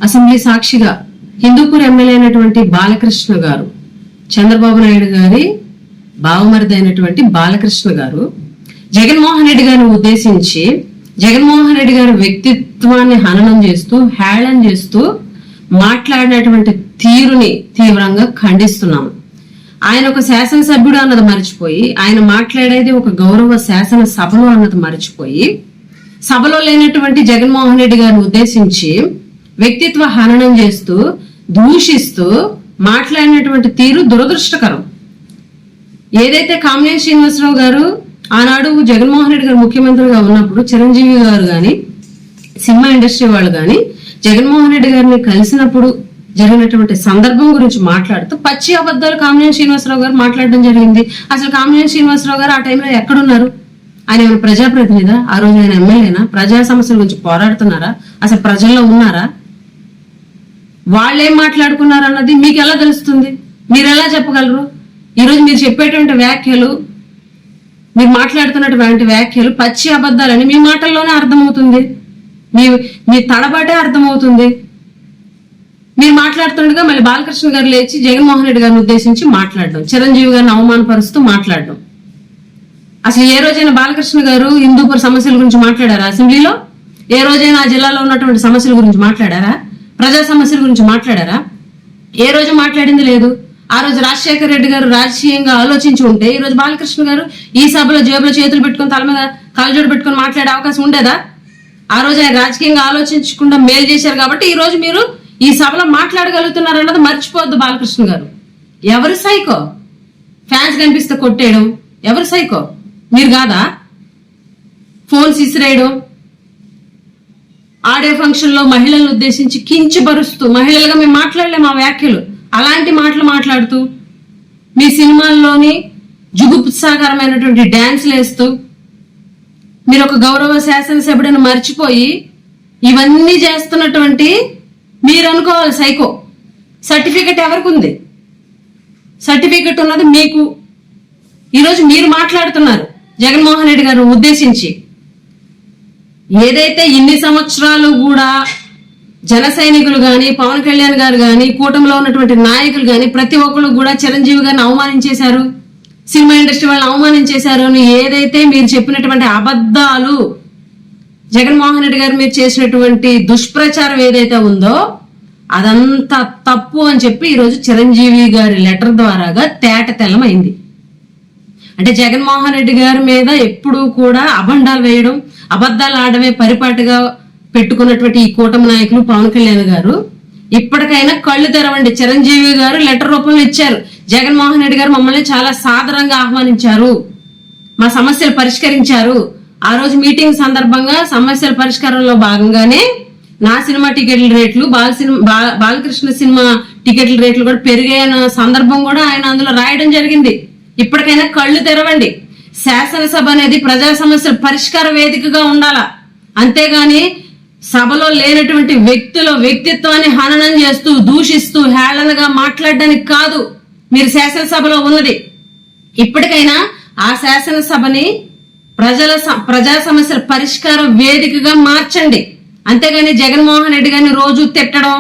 Assembly సాక్షిగా Hindupur MLA అయినటువంటి బాలకృష్ణ గారు, చంద్రబాబు నాయుడు గారి బావమరిది అయినటువంటి బాలకృష్ణ గారు జగన్మోహన్ రెడ్డి గారిని ఉద్దేశించి జగన్మోహన్ రెడ్డి గారి వ్యక్తిత్వాన్ని హననం చేస్తూ హేళన చేస్తూ మాట్లాడినటువంటి తీరుని తీవ్రంగా ఖండిస్తున్నాము. ఆయన ఒక శాసనసభ్యుడు అన్నది మర్చిపోయి, ఆయన మాట్లాడేది ఒక గౌరవ శాసన సభలో అన్నది మర్చిపోయి, సభలో లేనటువంటి జగన్మోహన్ రెడ్డి గారిని ఉద్దేశించి వ్యక్తిత్వ హననం చేస్తూ దూషిస్తూ మాట్లాడినటువంటి తీరు దురదృష్టకరం. ఏదైతే కామినేని శ్రీనివాసరావు గారు ఆనాడు జగన్మోహన్ రెడ్డి గారు ముఖ్యమంత్రిగా ఉన్నప్పుడు చిరంజీవి గారు గాని సినిమా ఇండస్ట్రీ వాళ్ళు గాని జగన్మోహన్ రెడ్డి గారిని కలిసినప్పుడు జరిగినటువంటి సందర్భం గురించి మాట్లాడుతూ పచ్చి అబద్ధాలు కామినేని శ్రీనివాసరావు గారు మాట్లాడడం జరిగింది. అసలు కామినేని శ్రీనివాసరావు గారు ఆ టైంలో ఎక్కడున్నారు? ఆయన ఏమైనా ప్రజాప్రతినిధా? ఆ రోజు ఆయన ఎమ్మెల్యేనా? ప్రజా సమస్యల గురించి పోరాడుతున్నారా? అసలు ప్రజల్లో ఉన్నారా? వాళ్ళేం మాట్లాడుకున్నారు అన్నది మీకు ఎలా తెలుస్తుంది? మీరు ఎలా చెప్పగలరు? ఈరోజు మీరు చెప్పేటువంటి వ్యాఖ్యలు, మీరు మాట్లాడుతున్నటువంటి వ్యాఖ్యలు పచ్చి అబద్ధాలని మీ మాటల్లోనే అర్థమవుతుంది, మీ తడబాటే అర్థమవుతుంది. మీరు మాట్లాడుతుండగా మళ్ళీ బాలకృష్ణ గారు లేచి జగన్మోహన్ రెడ్డి గారిని ఉద్దేశించి మాట్లాడడం, చిరంజీవి గారిని అవమానపరుస్తూ మాట్లాడడం. అసలు ఏ రోజైనా బాలకృష్ణ గారు హిందూపూర్ సమస్యల గురించి మాట్లాడారా? అసెంబ్లీలో ఏ రోజైనా ఆ జిల్లాలో ఉన్నటువంటి సమస్యల గురించి మాట్లాడారా? ప్రజా సమస్యల గురించి మాట్లాడారా? ఏ రోజు మాట్లాడింది లేదు. ఆ రోజు రాజశేఖర రెడ్డి గారు రాజకీయంగా ఆలోచించి ఉంటే ఈ రోజు బాలకృష్ణ గారు ఈ సభలో జేబులో చేతులు పెట్టుకుని తల మీద కాలుజోడు పెట్టుకుని మాట్లాడే అవకాశం ఉండేదా? ఆ రోజు ఆయన రాజకీయంగా ఆలోచించకుండా మేలు చేశారు కాబట్టి ఈ రోజు మీరు ఈ సభలో మాట్లాడగలుగుతున్నారు అన్నది మర్చిపోవద్దు బాలకృష్ణ గారు. ఎవరు సైకో? ఫ్యాన్స్ కనిపిస్తే కొట్టేయడం ఎవరు సైకో? మీరు కాదా? ఫోన్స్ ఇసిరేయడం, ఆడియో ఫంక్షన్ లో మహిళలను ఉద్దేశించి కించపరుస్తూ, మహిళలుగా మేము మాట్లాడలేము ఆ వ్యాఖ్యలు, అలాంటి మాటలు మాట్లాడుతూ మీ సినిమాల్లోని జుగుప్సాకరమైనటువంటి డాన్స్లు వేస్తూ మీరు ఒక గౌరవ శాసనసభ్యుడిని మర్చిపోయి ఇవన్నీ చేస్తున్నటువంటి మీరు అనుకోవాలి సైకో. సర్టిఫికెట్ ఎవరికి ఉంది? సర్టిఫికెట్ ఉన్నది మీకు. ఈరోజు మీరు మాట్లాడుతున్నారు జగన్మోహన్ రెడ్డి గారిని ఉద్దేశించి. ఏదైతే ఇన్ని సంవత్సరాలు కూడా జన సైనికులు గాని, పవన్ కళ్యాణ్ గారు గాని, కూటమిలో ఉన్నటువంటి నాయకులు గాని ప్రతి ఒక్కరు కూడా చిరంజీవి గారిని అవమానించేశారు, సినిమా ఇండస్ట్రీ వాళ్ళని అవమానించేశారు అని ఏదైతే మీరు చెప్పినటువంటి అబద్ధాలు, జగన్మోహన్ రెడ్డి గారు మీరు చేసినటువంటి దుష్ప్రచారం ఏదైతే ఉందో అదంతా తప్పు అని చెప్పి ఈరోజు చిరంజీవి గారి లెటర్ ద్వారాగా తేట తెల్లమైంది. అంటే జగన్మోహన్ రెడ్డి గారి మీద ఎప్పుడూ కూడా అబండాలు వేయడం, అబద్ధాలు ఆడమే పరిపాటిగా పెట్టుకున్నటువంటి ఈ కూటమి నాయకులు పవన్ కళ్యాణ్ గారు ఇప్పటికైనా కళ్ళు తెరవండి. చిరంజీవి గారు లెటర్ రూపంలో ఇచ్చారు, జగన్మోహన్ రెడ్డి గారు మమ్మల్ని చాలా సాదరంగా ఆహ్వానించారు, మా సమస్యలు పరిష్కరించారు. ఆ రోజు మీటింగ్ సందర్భంగా సమస్యల పరిష్కారంలో భాగంగానే నా సినిమా టికెట్ల రేట్లు, బాలకృష్ణ సినిమా టికెట్ల రేట్లు కూడా పెరిగాయన్న సందర్భం కూడా ఆయన అందులో రాయడం జరిగింది. ఇప్పటికైనా కళ్ళు తెరవండి. శాసనసభ అనేది ప్రజా సమస్యల పరిష్కార వేదికగా ఉండాలా, అంతేగాని సభలో లేనటువంటి వ్యక్తుల వ్యక్తిత్వాన్ని హననం చేస్తూ దూషిస్తూ హేళనగా మాట్లాడడానికి కాదు మీరు శాసనసభలో ఉన్నది. ఇప్పటికైనా ఆ శాసనసభని ప్రజా సమస్యల పరిష్కార వేదికగా మార్చండి. అంతేగాని జగన్మోహన్ రెడ్డి గారిని రోజు తిట్టడం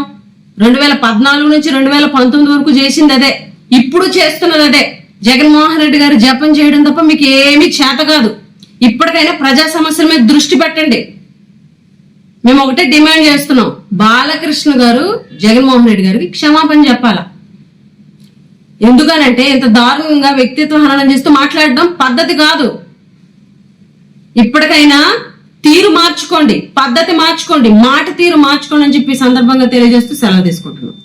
2014 నుంచి 2019 వరకు చేసింది అదే, ఇప్పుడు చేస్తున్నది అదే. జగన్మోహన్ రెడ్డి గారు జపం చేయడం తప్ప మీకు ఏమీ చేత కాదు. ఇప్పటికైనా ప్రజా సమస్యల మీద దృష్టి పెట్టండి. మేము ఒకటే డిమాండ్ చేస్తున్నాం, బాలకృష్ణ గారు జగన్మోహన్ రెడ్డి గారికి క్షమాపణ చెప్పాలా. ఎందుకనంటే ఇంత దారుణంగా వ్యక్తిత్వ హననం చేస్తూ మాట్లాడడం పద్ధతి కాదు. ఇప్పటికైనా తీరు మార్చుకోండి, పద్ధతి మార్చుకోండి, మాట తీరు మార్చుకోండి అని చెప్పి సందర్భంగా తెలియజేస్తూ సెలవు తీసుకుంటున్నాం.